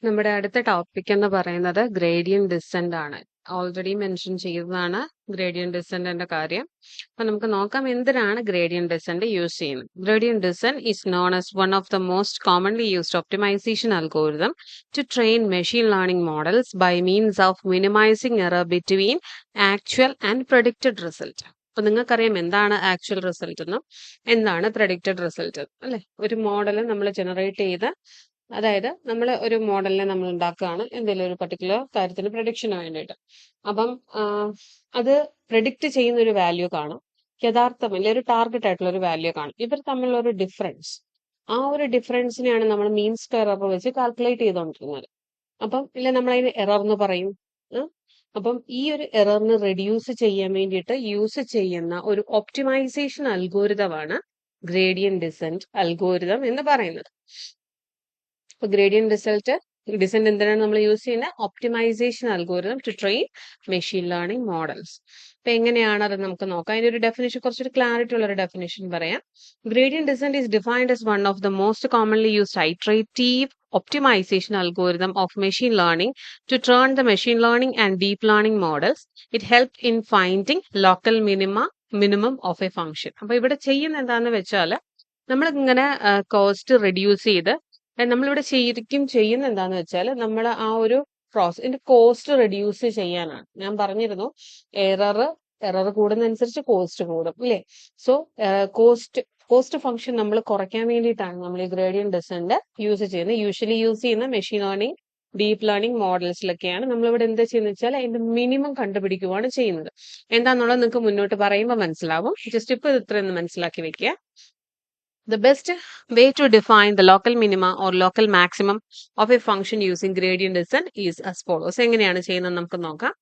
നമ്മുടെ അടുത്ത ടോപ്പിക് എന്ന് പറയുന്നത് ഗ്രേഡിയന്റ് ഡിസെന്റ് ആണ്. ഓൾറെഡി മെൻഷൻ ചെയ്തതാണ് ഗ്രേഡിയന്റ് ഡിസെന്റിന്റെ കാര്യം. അപ്പൊ നമുക്ക് നോക്കാം എന്തിനാണ് ഗ്രേഡിയന്റ് ഡിസെന്റ് യൂസ് ചെയ്യുന്നത്. Gradient descent is known as one of the most commonly used optimization algorithm to train machine learning models by means of minimizing error between actual and predicted result. അപ്പൊ നിങ്ങൾക്കറിയാം എന്താണ് actual result എന്നും എന്താണ് predicted result അല്ലെ. ഒരു model നമ്മൾ generate ചെയ്ത്, അതായത് നമ്മൾ ഒരു മോഡലിനെ നമ്മൾ ഉണ്ടാക്കുകയാണ് എന്തെങ്കിലും ഒരു പർട്ടിക്കുലർ കാര്യത്തിന് പ്രഡിക്ഷന് വേണ്ടിയിട്ട്. അപ്പം അത് പ്രഡിക്റ്റ് ചെയ്യുന്ന ഒരു വാല്യൂ കാണും, യഥാർത്ഥം അല്ലെങ്കിൽ ഒരു ടാർഗറ്റ് ആയിട്ടുള്ള ഒരു വാല്യൂ കാണും. ഇവർ തമ്മിലുള്ള ഒരു ഡിഫറൻസ്, ആ ഒരു ഡിഫറൻസിനെയാണ് നമ്മൾ മീൻ സ്ക്വയർ എറർ വെച്ച് കാൽക്കുലേറ്റ് ചെയ്തുകൊണ്ടിരുന്നത്. അപ്പം ഇല്ല നമ്മൾ അതിന് എറർ എന്ന് പറയും. അപ്പം ഈ ഒരു എററിന് റെഡ്യൂസ് ചെയ്യാൻ വേണ്ടിയിട്ട് യൂസ് ചെയ്യുന്ന ഒരു ഒപ്റ്റിമൈസേഷൻ അൽഗോരിതമാണ് ഗ്രേഡിയന്റ് ഡിസെന്റ് അൽഗോരിതം എന്ന് പറയുന്നത്. അപ്പൊ ഗ്രേഡിയന്റ് ഡിസെന്റ് എന്തിനാണ് നമ്മൾ യൂസ് ചെയ്യുന്നത്? Optimization algorithm to train machine learning models. അപ്പൊ എങ്ങനെയാണ് അത് നമുക്ക് നോക്കാം. അതിന്റെ ഒരു ഡെഫിനേഷൻ, കുറച്ചൊരു ക്ലാരിറ്റി ഉള്ള ഒരു ഡെഫിനേഷൻ പറയാം. Gradient descent is defined as one of the most commonly used iterative optimization algorithm of machine learning to train the machine learning and deep learning models. It helped in finding local minimum of a function. അപ്പൊ ഇവിടെ ചെയ്യുന്ന എന്താന്ന് വെച്ചാൽ നമ്മൾ ഇങ്ങനെ cost reduce ചെയ്ത്, നമ്മളിവിടെ ശരിക്കും ചെയ്യുന്ന എന്താന്ന് വെച്ചാൽ നമ്മൾ ആ ഒരു പ്രോസസ്സിന്റെ കോസ്റ്റ് റെഡ്യൂസ് ചെയ്യാനാണ്. ഞാൻ പറഞ്ഞിരുന്നു എറർ കൂടുന്നതനുസരിച്ച് കോസ്റ്റ് കൂടും അല്ലേ. സോ കോസ്റ്റ് ഫംഗ്ഷൻ നമ്മൾ കുറയ്ക്കാൻ വേണ്ടിയിട്ടാണ് നമ്മൾ ഈ ഗ്രേഡിയന്റ് ഡിസെന്റ് യൂസ് ചെയ്യുന്നത്. യൂഷ്വലി യൂസ് ചെയ്യുന്ന മെഷീൻ ലേണിംഗ്, ഡീപ്പ് ലേണിംഗ് മോഡൽസിലൊക്കെയാണ് നമ്മളിവിടെ എന്താ ചെയ്യുന്നത് വെച്ചാൽ അതിന്റെ മിനിമം കണ്ടുപിടിക്കുകയാണ് ചെയ്യുന്നത്. എന്താന്നുള്ളത് നിങ്ങൾക്ക് മുന്നോട്ട് പറയുമ്പോൾ മനസ്സിലാവും. ജസ്റ്റ് ഇപ്പൊ ഇത്രയൊന്ന് മനസ്സിലാക്കി വെക്കുക. The best way to define the local minima or local maximum of a function using gradient descent is as follows. എങ്ങനെയാണ് ചെയ്യുന്നത് നമുക്ക് നോക്കാം.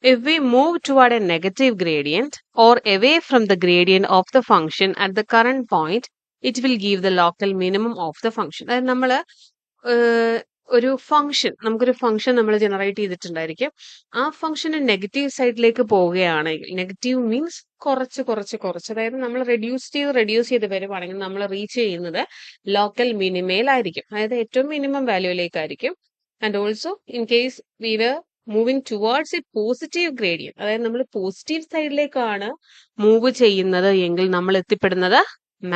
If we move toward a negative gradient or away from the gradient of the function at the current point, it will give the local minimum of the function. അതായത് നമ്മൾ നമുക്കൊരു function നമ്മൾ generate ചെയ്തിട്ടുണ്ടായിരിക്കും. ആ ഫംഗ്ഷന് നെഗറ്റീവ് സൈഡിലേക്ക് പോവുകയാണെങ്കിൽ, negative means കുറച്ച്, അതായത് നമ്മൾ റെഡ്യൂസ് ചെയ്ത് വരുവാണെങ്കിൽ നമ്മൾ റീച്ച് ചെയ്യുന്നത് ലോക്കൽ മിനിമയിലായിരിക്കും, അതായത് ഏറ്റവും മിനിമം വാല്യൂയിലേക്കായിരിക്കും. And also in case we were moving towards a positive gradient, അതായത് നമ്മൾ പോസിറ്റീവ് സൈഡിലേക്കാണ് മൂവ് ചെയ്യുന്നത് എങ്കിൽ നമ്മൾ എത്തിപ്പെടുന്നത്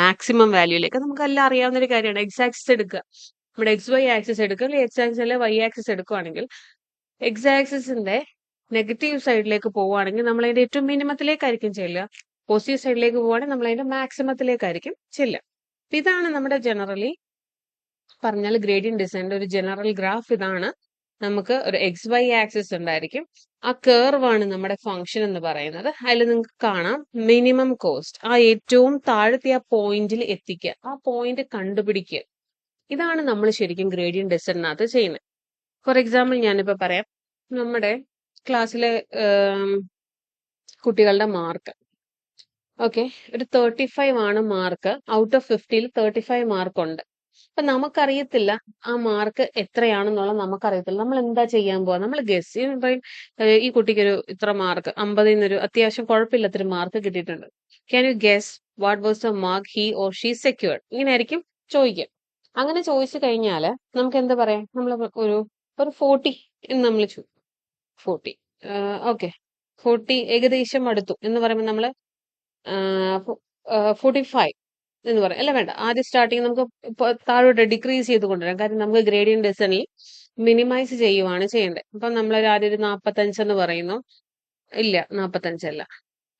മാക്സിമം വാല്യൂയിലേക്ക്. നമുക്കെല്ലാം അറിയാവുന്ന ഒരു കാര്യമാണ്. എക്സ് ആക്സിസ് എടുക്കുക, നമ്മുടെ എക്സ് വൈ ആക്സിസ് എടുക്കുക, അല്ലെങ്കിൽ എക്സ് ആക്സിസ് അല്ലെ വൈ ആക്സിസ് എടുക്കുകയാണെങ്കിൽ എക്സ് ആക്സിസിന്റെ നെഗറ്റീവ് സൈഡിലേക്ക് പോവുകയാണെങ്കിൽ നമ്മൾ അതിന്റെ ഏറ്റവും മിനിമത്തിലേക്കായിരിക്കും ചെല്ലുക. പോസിറ്റീവ് സൈഡിലേക്ക് പോവുകയാണെങ്കിൽ നമ്മൾ അതിന്റെ മാക്സിമത്തിലേക്കായിരിക്കും ചെല്ലുക. അപ്പൊ ഇതാണ് നമ്മുടെ ജനറലി പറഞ്ഞാൽ ഗ്രേഡിയന്റ് ഡിസെന്റ് ഒരു ജനറൽ ഗ്രാഫ്. ഇതാണ്. നമുക്ക് ഒരു എക്സ് വൈ ആക്സിസ് ഉണ്ടായിരിക്കും. ആ കേർവാണ് നമ്മുടെ ഫംഗ്ഷൻ എന്ന് പറയുന്നത്. അതിൽ നിങ്ങൾക്ക് കാണാം മിനിമം കോസ്റ്റ്, ആ ഏറ്റവും താഴത്തെ ആ പോയിന്റിൽ എത്തിക്കുക, ആ പോയിന്റ് കണ്ടുപിടിക്കുക. ഇതാണ് നമ്മൾ ശരിക്കും ഗ്രേഡിയന്റ് ഡിസെന്റിനകത്ത് ചെയ്യുന്നത്. ഫോർ എക്സാമ്പിൾ ഞാനിപ്പോ പറയാം, നമ്മുടെ ക്ലാസ്സിലെ കുട്ടികളുടെ മാർക്ക് ഒരു 35 ആണ് മാർക്ക്. ഔട്ട് ഓഫ് 50 35 മാർക്ക് ഉണ്ട്. അപ്പൊ നമുക്കറിയത്തില്ല ആ മാർക്ക് എത്രയാണെന്നുള്ളത് നമുക്കറിയത്തില്ല. നമ്മൾ എന്താ ചെയ്യാൻ പോവാ? നമ്മൾ ഗസ് പറയും, ഈ കുട്ടിക്കൊരു ഇത്ര മാർക്ക്, 50 അത്യാവശ്യം കുഴപ്പമില്ലാത്തൊരു മാർക്ക് കിട്ടിയിട്ടുണ്ട്. Can you guess what was the mark he or she secured? ഇങ്ങനെ ആയിരിക്കും ചോദിക്കുക. അങ്ങനെ ചോദിച്ചു കഴിഞ്ഞാൽ നമുക്ക് എന്താ പറയാം? നമ്മൾ ഒരു 40 എന്ന് നമ്മൾ 40 40 ഏകദേശം അടുത്തു എന്ന് പറയുമ്പോൾ നമ്മൾ 45 എന്ന് പറയും. അല്ല വേണ്ട, ആദ്യം സ്റ്റാർട്ടിങ് നമുക്ക് താഴോട്ട് ഡിക്രീസ് ചെയ്ത് കൊണ്ടുവരാം. കാര്യം നമുക്ക് ഗ്രേഡിയന്റ് ഡിസെന്റിൽ മിനിമൈസ് ചെയ്യുവാണ് ചെയ്യേണ്ടത്. അപ്പൊ നമ്മൾ ആദ്യം ഒരു 45 എന്ന് പറയുന്നു. ഇല്ല, 45 അല്ല.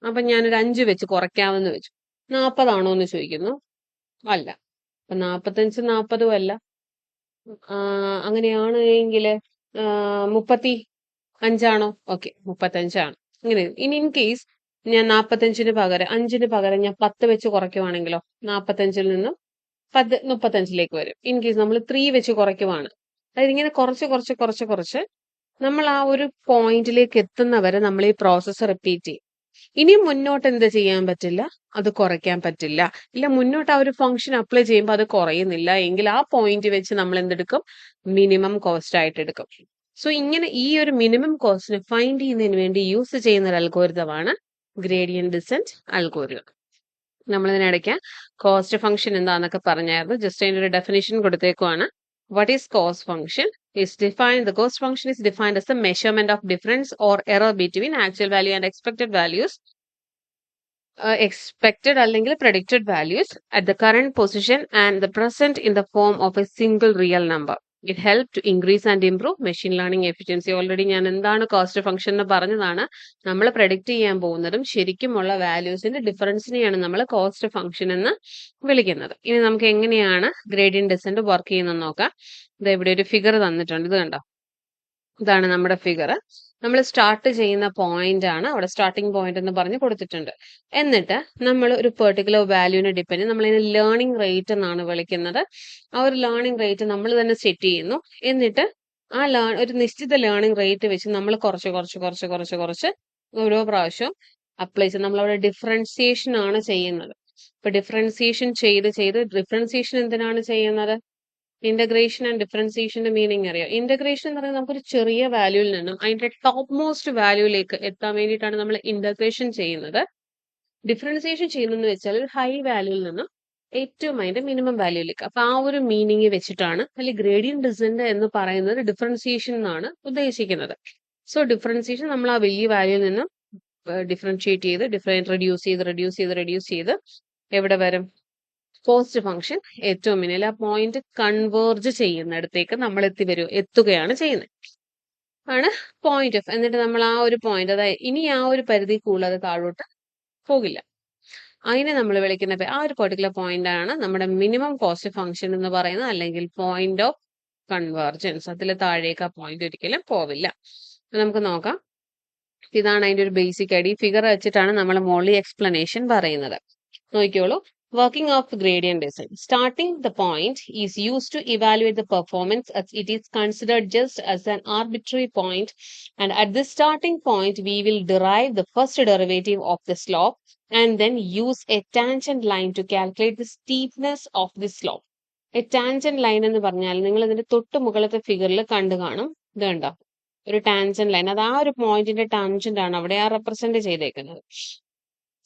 അപ്പൊ ഞാനൊരു 5 വെച്ച് കുറയ്ക്കാമെന്ന് വെച്ചു. 40 ആണോ എന്ന് ചോദിക്കുന്നു. അല്ല. അപ്പൊ 45 40 അല്ല. അങ്ങനെയാണ് എങ്കിൽ 35 ആണോ? 35 ആണ്. ഇങ്ങനെ ഇനി ഇൻ കേസ് ഞാൻ 45-ന് പകരം 5-ന് പകരം ഞാൻ 10 വെച്ച് കുറയ്ക്കുവാണെങ്കിലോ 45-ൽ നിന്നും 35-ലേക്ക് വരും. ഇൻ കേസ് നമ്മൾ 3 വെച്ച് കുറയ്ക്കുവാണ്. അതായത് ഇങ്ങനെ കുറച്ച് നമ്മൾ ആ ഒരു പോയിന്റിലേക്ക് എത്തുന്നവരെ നമ്മൾ ഈ പ്രോസസ്സ് റിപ്പീറ്റ് ചെയ്യും. ഇനി മുന്നോട്ട് എന്ത് ചെയ്യാൻ പറ്റില്ല? അത് കുറയ്ക്കാൻ പറ്റില്ല. ഇല്ല, മുന്നോട്ട് ആ ഒരു ഫംഗ്ഷൻ അപ്ലൈ ചെയ്യുമ്പോൾ അത് കുറയുന്നില്ല എങ്കിൽ ആ പോയിന്റ് വെച്ച് നമ്മൾ എന്തെടുക്കും? മിനിമം കോസ്റ്റ് ആയിട്ട് എടുക്കും. സോ ഇങ്ങനെ ഈ ഒരു മിനിമം കോസ്റ്റിനെ ഫൈൻഡ് ചെയ്യുന്നതിന് വേണ്ടി യൂസ് ചെയ്യുന്ന ഒരു അൽഗോരിതമാണ് ഗ്രേഡിയന്റ് ഡിസെന്റ് അൽഗോരിതം. നമ്മൾ ഇതിനിടയ്ക്ക് കോസ്റ്റ് ഫംഗ്ഷൻ എന്താന്നൊക്കെ പറഞ്ഞായിരുന്നു. ജസ്റ്റ് അതിന്റെ ഒരു definition കൊടുത്തേക്കുവാണ്. What is cost function? The cost function is defined as the measurement of difference or error between actual value and expected values, expected അല്ലെങ്കിൽ predicted values at the current position and the present in the form of a single real number. It helps to increase and improve machine learning efficiency. Already ഞാൻ എന്താണ് cost function എന്ന് പറഞ്ഞതാണ്. നമ്മൾ predict ചെയ്യാൻ പോകുന്നതും ശരിക്കുമുള്ള വാല്യൂസിന്റെ ഡിഫറൻസിനെയാണ് നമ്മൾ കോസ്റ്റ് ഫംഗ്ഷൻ എന്ന് വിളിക്കുന്നത്. ഇനി നമുക്ക് എങ്ങനെയാണ് ഗ്രേഡിയന്റ് ഡിസെന്റ് വർക്ക് ചെയ്യുന്നതെന്ന് നോക്കാം. ഇത് ഇവിടെ ഒരു ഫിഗർ തന്നിട്ടുണ്ട്. ഇത് കണ്ടോ, ഇതാണ് നമ്മുടെ ഫിഗർ. നമ്മൾ സ്റ്റാർട്ട് ചെയ്യുന്ന പോയിന്റ് ആണ് അവിടെ സ്റ്റാർട്ടിംഗ് പോയിന്റ് എന്ന് പറഞ്ഞ് കൊടുത്തിട്ടുണ്ട്. എന്നിട്ട് നമ്മൾ ഒരു പെർട്ടിക്കുലർ വാല്യൂവിനെ ഡിപ്പെൻഡ്, നമ്മൾ ഇതിനെ ലേണിംഗ് റേറ്റ് എന്നാണ് വിളിക്കുന്നത്. ആ ഒരു ലേണിംഗ് റേറ്റ് നമ്മൾ തന്നെ സെറ്റ് ചെയ്യുന്നു. എന്നിട്ട് ആ ഒരു നിശ്ചിത ലേണിംഗ് റേറ്റ് വെച്ച് നമ്മൾ കുറച്ച് ഓരോ പ്രാവശ്യം അപ്ലൈ ചെയ്ത് നമ്മളവിടെ ഡിഫറൻസിയേഷൻ ആണ് ചെയ്യുന്നത്. ഇപ്പൊ ഡിഫറൻസിയേഷൻ ചെയ്ത് ഡിഫറൻസിയേഷൻ എന്തിനാണ് ചെയ്യുന്നത്? ഇന്റഗ്രേഷൻ ആൻഡ് ഡിഫറൻസിയേഷന്റെ മീനിങ് അറിയാം. ഇന്റഗ്രേഷൻ എന്ന് പറയുന്നത് നമുക്കൊരു ചെറിയ വാല്യൂവിൽ നിന്നും അതിന്റെ ടോപ്പ് മോസ്റ്റ് വാല്യൂയിലേക്ക് എത്താൻ വേണ്ടിയിട്ടാണ് നമ്മൾ ഇന്റഗ്രേഷൻ ചെയ്യുന്നത്. ഡിഫറൻസിയേഷൻ ചെയ്യുന്നതെന്ന് വെച്ചാൽ ഒരു ഹൈ വാല്യൂവിൽ നിന്നും ഏറ്റവും അതിന്റെ മിനിമം വാല്യൂയിലേക്ക്. അപ്പൊ ആ ഒരു മീനിങ് വെച്ചിട്ടാണ് അല്ലെങ്കിൽ ഗ്രേഡിയന്റ് ഡിസെന്റ് എന്ന് പറയുന്നത് ഡിഫറൻസിയേഷൻ എന്നാണ് ഉദ്ദേശിക്കുന്നത്. സോ ഡിഫറൻസിയേഷൻ നമ്മൾ ആ വലിയ വാല്യൂവിൽ നിന്നും ഡിഫറൻഷിയേറ്റ് ചെയ്ത് റെഡ്യൂസ് ചെയ്ത് എവിടെ വരും? കോസ്റ്റ് ഫംഗ്ഷൻ ഏറ്റവും മിനിമം ആ പോയിന്റ് കൺവേർജ് ചെയ്യുന്നിടത്തേക്ക് നമ്മൾ എത്തുകയാണ് ചെയ്യുന്നത് ആണ് പോയിന്റ് ഓഫ്. എന്നിട്ട് നമ്മൾ ആ ഒരു പോയിന്റ്, അതായത് ഇനി ആ ഒരു പരിധി കൂടാതെ താഴോട്ട് പോകില്ല. അതിനെ നമ്മൾ വിളിക്കുന്ന ആ ഒരു പെർട്ടിക്കുലർ പോയിന്റ് ആണ് നമ്മുടെ മിനിമം കോസ്റ്റ് ഫംഗ്ഷൻ എന്ന് പറയുന്നത്, അല്ലെങ്കിൽ പോയിന്റ് ഓഫ് കൺവേർജൻസ്. അതിൽ താഴേക്ക് ആ പോയിന്റ് ഒരിക്കലും പോവില്ല. നമുക്ക് നോക്കാം. ഇതാണ് അതിന്റെ ഒരു ബേസിക് ഐഡിയ. ഫിഗർ വെച്ചിട്ടാണ് നമ്മൾ മോളി എക്സ്പ്ലനേഷൻ പറയുന്നത്. നോക്കിയോളൂ. Working of gradient descent. Starting the point is used to evaluate the performance, as it is considered just as an arbitrary point, and at this starting point we will derive the first derivative of the slope and then use a tangent line to calculate the steepness of the slope. A tangent line എന്ന് പറഞ്ഞാൽ നിങ്ങൾ ഇതിന്റെ തൊട്ട് മുകളിലത്തെ ഫിഗറിൽ കണ്ടു കാണും. ഇത് കണ്ടോ, ഒരു ടാൻജന്റ് ലൈൻ. അത് ആ ഒരു പോയിന്റിന്റെ ടാൻജന്റ് ആണ് അവിടെ ആ റെപ്രസെന്റ് ചെയ്തേക്കുന്നത്.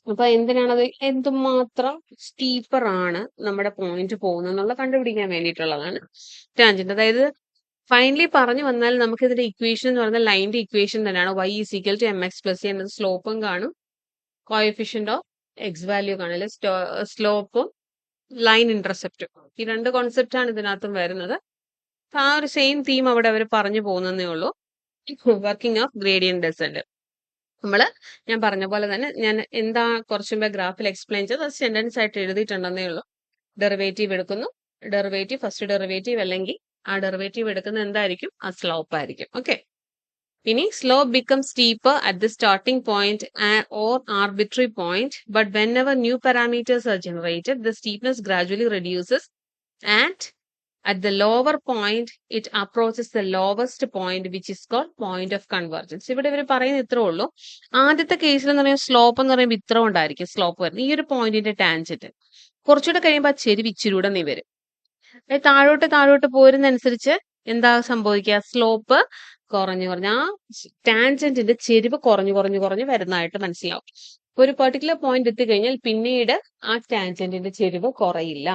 അപ്പൊ എന്തിനാണത്, എന്തുമാത്രം സ്റ്റീപ്പർ ആണ് നമ്മുടെ പോയിന്റ് പോകുന്നത് എന്നുള്ള കണ്ടുപിടിക്കാൻ വേണ്ടിയിട്ടുള്ളതാണ് ടാൻജന്റ്. അതായത് ഫൈനലി പറഞ്ഞു വന്നാൽ നമുക്ക് ഇതിന്റെ ഇക്വേഷൻ എന്ന് പറഞ്ഞാൽ ലൈനിന്റെ ഇക്വേഷൻ തന്നെയാണ്. y = mx + c എന്നത് സ്ലോപ്പും കാണും, കോഎഫിഷ്യന്റ് ഓഫ് എക്സ് വാല്യൂ കാണില്ല, സ്ലോപ്പും ലൈൻ ഇന്റർസെപ്റ്റും. ഈ രണ്ട് കോൺസെപ്റ്റ് ആണ് ഇതിനകത്തും വരുന്നത്. ആ ഒരു സെയിം തീം അവിടെ അവർ പറഞ്ഞു പോകുന്നതേ ഉള്ളൂ. Working of gradient descent. ഞാൻ പറഞ്ഞ പോലെ തന്നെ ഞാൻ എന്താ കുറച്ചു മുമ്പേ ഗ്രാഫിൽ എക്സ്പ്ലെയിൻ ചെയ്ത് അത് സെന്റൻസ് ആയിട്ട് എഴുതിയിട്ടുണ്ടെന്നേ ഉള്ളൂ. ഡെറിവേറ്റീവ് എടുക്കുന്നു, ഫസ്റ്റ് ഡെറിവേറ്റീവ് അല്ലെങ്കിൽ ആ ഡെറിവേറ്റീവ് എടുക്കുന്നത് എന്തായിരിക്കും? ആ സ്ലോപ്പ് ആയിരിക്കും. ഓക്കെ. ഇനി slope become steeper at the starting point or arbitrary point, but when ever new parameters are generated the steepness gradually reduces and at the lower point it approaches the lowest point which is called point of convergence. ഇവിടെ ഇവർ പറയുന്നത് ഇത്രേ ഉള്ളൂ. ആദ്യത്തെ കേസിൽ എന്ന് പറയുമ്പോൾ slope എന്ന് പറയുമ്പോൾ ഇത്ര ഉണ്ടായിരിക്കും സ്ലോപ്പ് വരുന്നത്, ഈ ഒരു പോയിന്റിന്റെ ടാൻജന്റ്. കുറച്ചുകൂടെ കഴിയുമ്പോൾ ആ ചെരിവ് ഇച്ചിരൂടെ നീ വരും. താഴോട്ട് പോരുന്നതനുസരിച്ച് എന്താ സംഭവിക്കുക? സ്ലോപ്പ് കുറഞ്ഞു ആ ടാൻജന്റിന്റെ ചെരിവ് കുറഞ്ഞു വരുന്നതായിട്ട് മനസ്സിലാവും. ഒരു പെർട്ടിക്കുലർ പോയിന്റ് എത്തിക്കഴിഞ്ഞാൽ പിന്നീട് ആ ടാൻജന്റിന്റെ ചെരിവ് കുറയില്ല.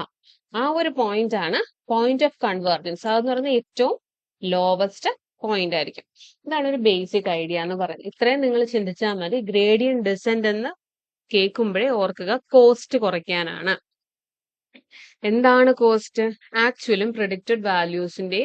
ആ ഒരു പോയിന്റ് ആണ് പോയിന്റ് ഓഫ് കൺവേർജൻസ്. അതെന്ന് പറയുന്നത് ഏറ്റവും ലോവസ്റ്റ് പോയിന്റ് ആയിരിക്കും. ഇതാണ് ഒരു ബേസിക് ഐഡിയ എന്ന് പറയുന്നത്. ഇത്രയും നിങ്ങൾ ചിന്തിച്ചാൽ മതി. ഗ്രേഡിയന്റ് ഡിസെന്റ് എന്ന് കേൾക്കുമ്പോഴേ ഓർക്കുക കോസ്റ്റ് കുറയ്ക്കാനാണ്. എന്താണ് കോസ്റ്റ്? ആക്ച്വലും പ്രെഡിക്റ്റഡ് വാല്യൂസിന്റെ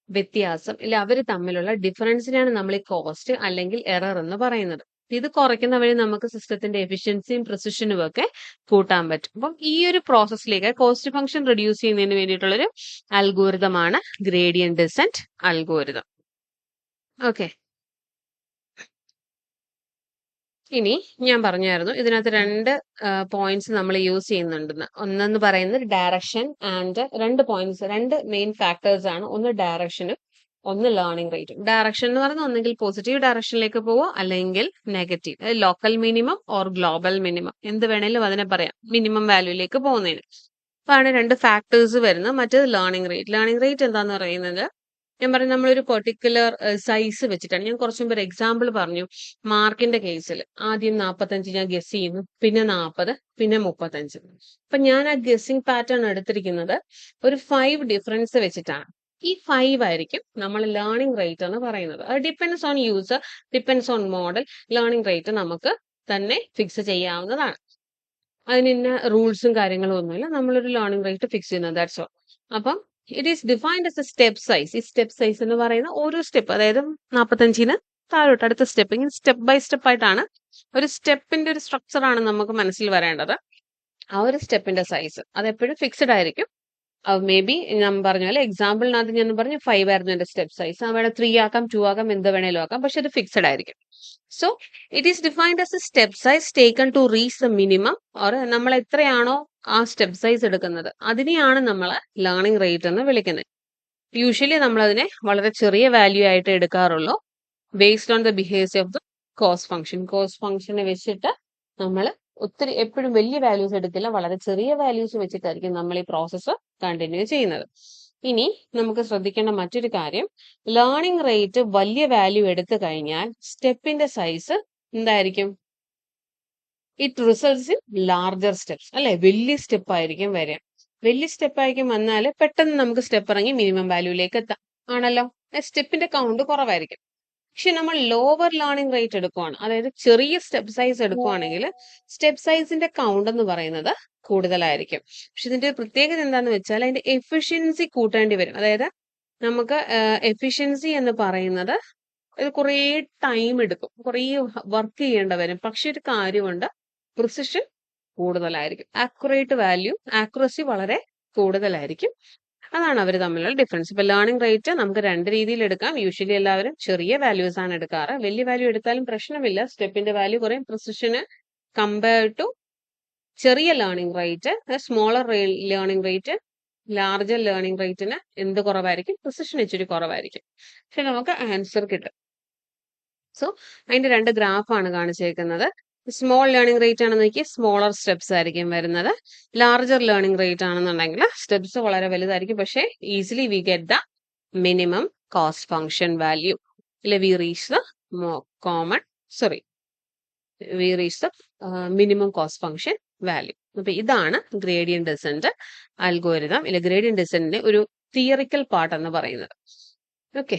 വ്യത്യാസം ഇല്ല, അവർ തമ്മിലുള്ള ഡിഫറൻസിനാണ് നമ്മൾ ഈ കോസ്റ്റ് അല്ലെങ്കിൽ എറർ എന്ന് പറയുന്നത്. ഇത് കുറയ്ക്കുന്ന വഴി നമുക്ക് സിസ്റ്റത്തിന്റെ എഫിഷ്യൻസിയും പ്രിസിഷനും ഒക്കെ കൂട്ടാൻ പറ്റും. അപ്പം ഈ ഒരു പ്രോസസ്സിലേക്ക് കോസ്റ്റ് ഫംഗ്ഷൻ റെഡ്യൂസ് ചെയ്യുന്നതിന് വേണ്ടിയിട്ടുള്ളൊരു അൽഗോരിതമാണ് ഗ്രേഡിയന്റ് ഡിസെന്റ് അൽഗോരിതം. ഓക്കെ. ഇനി ഞാൻ പറഞ്ഞായിരുന്നു ഇതിനകത്ത് രണ്ട് പോയിന്റ്സ് നമ്മൾ യൂസ് ചെയ്യുന്നുണ്ടെന്ന്. ഒന്നെന്ന് പറയുന്നത് ഡയറക്ഷൻ ആൻഡ് രണ്ട് മെയിൻ ഫാക്ടേഴ്സ് ആണ്. ഒന്ന് ഡയറക്ഷനും ഒന്ന് ലേണിംഗ് റേറ്റും. ഡയറക്ഷൻ എന്ന് പറയുന്നത് ഒന്നെങ്കിൽ പോസിറ്റീവ് ഡയറക്ഷനിലേക്ക് പോവോ അല്ലെങ്കിൽ negative, local minimum or global minimum, എന്ത് വേണേലും അതിനെ പറയാം, മിനിമം വാല്യൂയിലേക്ക് പോകുന്നതിന്. അപ്പൊ ആണ് രണ്ട് ഫാക്ടേഴ്സ് വരുന്നത്. മറ്റേത് ലേണിംഗ് റേറ്റ് എന്താന്ന് പറയുന്നത്, ഞാൻ പറഞ്ഞു നമ്മളൊരു പെർട്ടിക്കുലർ സൈസ് വെച്ചിട്ടാണ്. ഞാൻ കുറച്ചു മുമ്പ് ഒരു എക്സാമ്പിൾ പറഞ്ഞു. മാർക്കിന്റെ കേസിൽ ആദ്യം 45 ഞാൻ ഗസ് ചെയ്യുന്നു, പിന്നെ 40, പിന്നെ 35. അപ്പൊ ഞാൻ ആ ഗസ്സിംഗ് പാറ്റേൺ എടുത്തിരിക്കുന്നത് ഒരു 5 ഡിഫറൻസ് വെച്ചിട്ടാണ്. ഈ 5 ആയിരിക്കും നമ്മൾ ലേണിംഗ് റേറ്റ് എന്ന് പറയുന്നത്. അത് depends on user, depends on model. Learning rate നമുക്ക് തന്നെ ഫിക്സ് ചെയ്യാവുന്നതാണ്. അതിന് ഇന്ന റൂൾസും കാര്യങ്ങളും ഒന്നുമില്ല. നമ്മളൊരു ലേണിംഗ് റേറ്റ് ഫിക്സ് ചെയ്യുന്നത്, ദാറ്റ്സ് ഓൾ. അപ്പം it is defined S A step size. ഈ സ്റ്റെപ്പ് സൈസ് എന്ന് പറയുന്ന ഓരോ സ്റ്റെപ്പ്, അതായത് 45-ന് താഴോട്ട് അടുത്ത സ്റ്റെപ്പ്, ഇങ്ങനെ സ്റ്റെപ്പ് ബൈ സ്റ്റെപ്പ് ആയിട്ടാണ്. ഒരു സ്റ്റെപ്പിന്റെ ഒരു സ്ട്രക്ചർ ആണ് നമുക്ക് മനസ്സിൽ വരേണ്ടത്. ആ ഒരു സ്റ്റെപ്പിന്റെ സൈസ് അത് എപ്പോഴും ഫിക്സ്ഡ് ആയിരിക്കും. മേ ബി ഞാൻ പറഞ്ഞ പോലെ എക്സാമ്പിളിനകത്ത് ഞാൻ പറഞ്ഞു 5 ആയിരുന്നു എന്റെ സ്റ്റെപ്പ് സൈസ്. വേണേൽ 3 ആക്കാം, 2 ആക്കാം, എന്ത് വേണേലും ആക്കാം, പക്ഷെ അത് ഫിക്സ്ഡ് ആയിരിക്കും. So it is defined as a step size taken to reach the minimum, or നമ്മൾ എത്രയാണോ ആ സ്റ്റെപ്പ് സൈസ് എടുക്കുന്നത് അതിനെയാണ് നമ്മൾ ലേണിംഗ് റേറ്റ് എന്ന് വിളിക്കുന്നത്. യൂഷ്വലി നമ്മൾ അതിനെ വളരെ ചെറിയ വാല്യൂ ആയിട്ട് എടുക്കാറുള്ളൂ, based on the behaviour of the cost function. Cost ഫംഗ്ഷനെ വെച്ചിട്ട് നമ്മൾ ഒത്തിരി എപ്പോഴും വലിയ വാല്യൂസ് എടുക്കില്ല, വളരെ ചെറിയ വാല്യൂസ് വെച്ചിട്ടായിരിക്കും നമ്മൾ ഈ പ്രോസസ്സ് കണ്ടിന്യൂ ചെയ്യുന്നത്. ഇനി നമുക്ക് ശ്രദ്ധിക്കേണ്ട മറ്റൊരു കാര്യം, ലേണിംഗ് റേറ്റ് വലിയ വാല്യൂ എടുത്തു കഴിഞ്ഞാൽ സ്റ്റെപ്പിന്റെ സൈസ് എന്തായിരിക്കും? It results in larger steps, അല്ലെ? വലിയ സ്റ്റെപ്പ് ആയിരിക്കും വരിക. വലിയ സ്റ്റെപ്പ് ആയിരിക്കും വന്നാൽ പെട്ടെന്ന് നമുക്ക് സ്റ്റെപ്പ് ഇറങ്ങി മിനിമം വാല്യൂയിലേക്ക് എത്താം, ആണല്ലോ? സ്റ്റെപ്പിന്റെ കൗണ്ട് കുറവായിരിക്കും. പക്ഷെ നമ്മൾ ലോവർ ലേണിംഗ് റേറ്റ് എടുക്കുവാണ്, അതായത് ചെറിയ സ്റ്റെപ്പ് സൈസ് എടുക്കുവാണെങ്കിൽ സ്റ്റെപ്പ് സൈസിന്റെ കൗണ്ട് എന്ന് പറയുന്നത് കൂടുതലായിരിക്കും. പക്ഷെ ഇതിന്റെ പ്രത്യേകത എന്താന്ന് വെച്ചാൽ അതിന്റെ എഫിഷ്യൻസി കൂട്ടേണ്ടി വരും. അതായത് നമുക്ക് എഫിഷ്യൻസി എന്ന് പറയുന്നത് ഇത് കുറേ ടൈം എടുക്കും, കുറേ വർക്ക് ചെയ്യേണ്ട വരും. പക്ഷെ ഒരു കാര്യമുണ്ട്, പ്രിസിഷൻ കൂടുതലായിരിക്കും, ആക്യുറസി വളരെ കൂടുതലായിരിക്കും. അതാണ് അവർ തമ്മിലുള്ള ഡിഫറൻസ്. ഇപ്പൊ ലേണിംഗ് റേറ്റ് നമുക്ക് രണ്ട് രീതിയിൽ എടുക്കാം. യൂഷ്വലി എല്ലാവരും ചെറിയ വാല്യൂസ് ആണ് എടുക്കാറ്. വലിയ വാല്യൂ എടുത്താലും പ്രശ്നമില്ല, സ്റ്റെപ്പിന്റെ വാല്യൂ കുറയും. പ്രിസിഷന് കമ്പയർ ടു ചെറിയ learning rate, smaller learning rate, larger learning റേറ്റിന് എന്ത് കുറവായിരിക്കും? പ്രിസിഷൻ ഇച്ചിരി കുറവായിരിക്കും. പക്ഷെ നമുക്ക് ആൻസർ കിട്ടും. സോ അതിന്റെ രണ്ട് ഗ്രാഫാണ് കാണിച്ചേക്കുന്നത്. സ്മോൾ ലേണിംഗ് റേറ്റ് ആണെന്ന് നോക്കി സ്മോളർ സ്റ്റെപ്സ് ആയിരിക്കും വരുന്നത്. ലാർജർ ലേണിംഗ് റേറ്റ് ആണെന്നുണ്ടെങ്കിൽ സ്റ്റെപ്സ് വളരെ വലുതായിരിക്കും, പക്ഷേ easily we get the minimum cost function value. അല്ലെ, we reach the minimum cost function value. അപ്പൊ ഇതാണ് ഗ്രേഡിയന്റ് ഡിസെന്റ് അൽഗോരിതം, ഇല്ല ഗ്രേഡിയന്റ് ഡിസെന്റിന്റെ ഒരു തിയറിക്കൽ പാർട്ട് എന്ന് പറയുന്നത്. ഓക്കെ.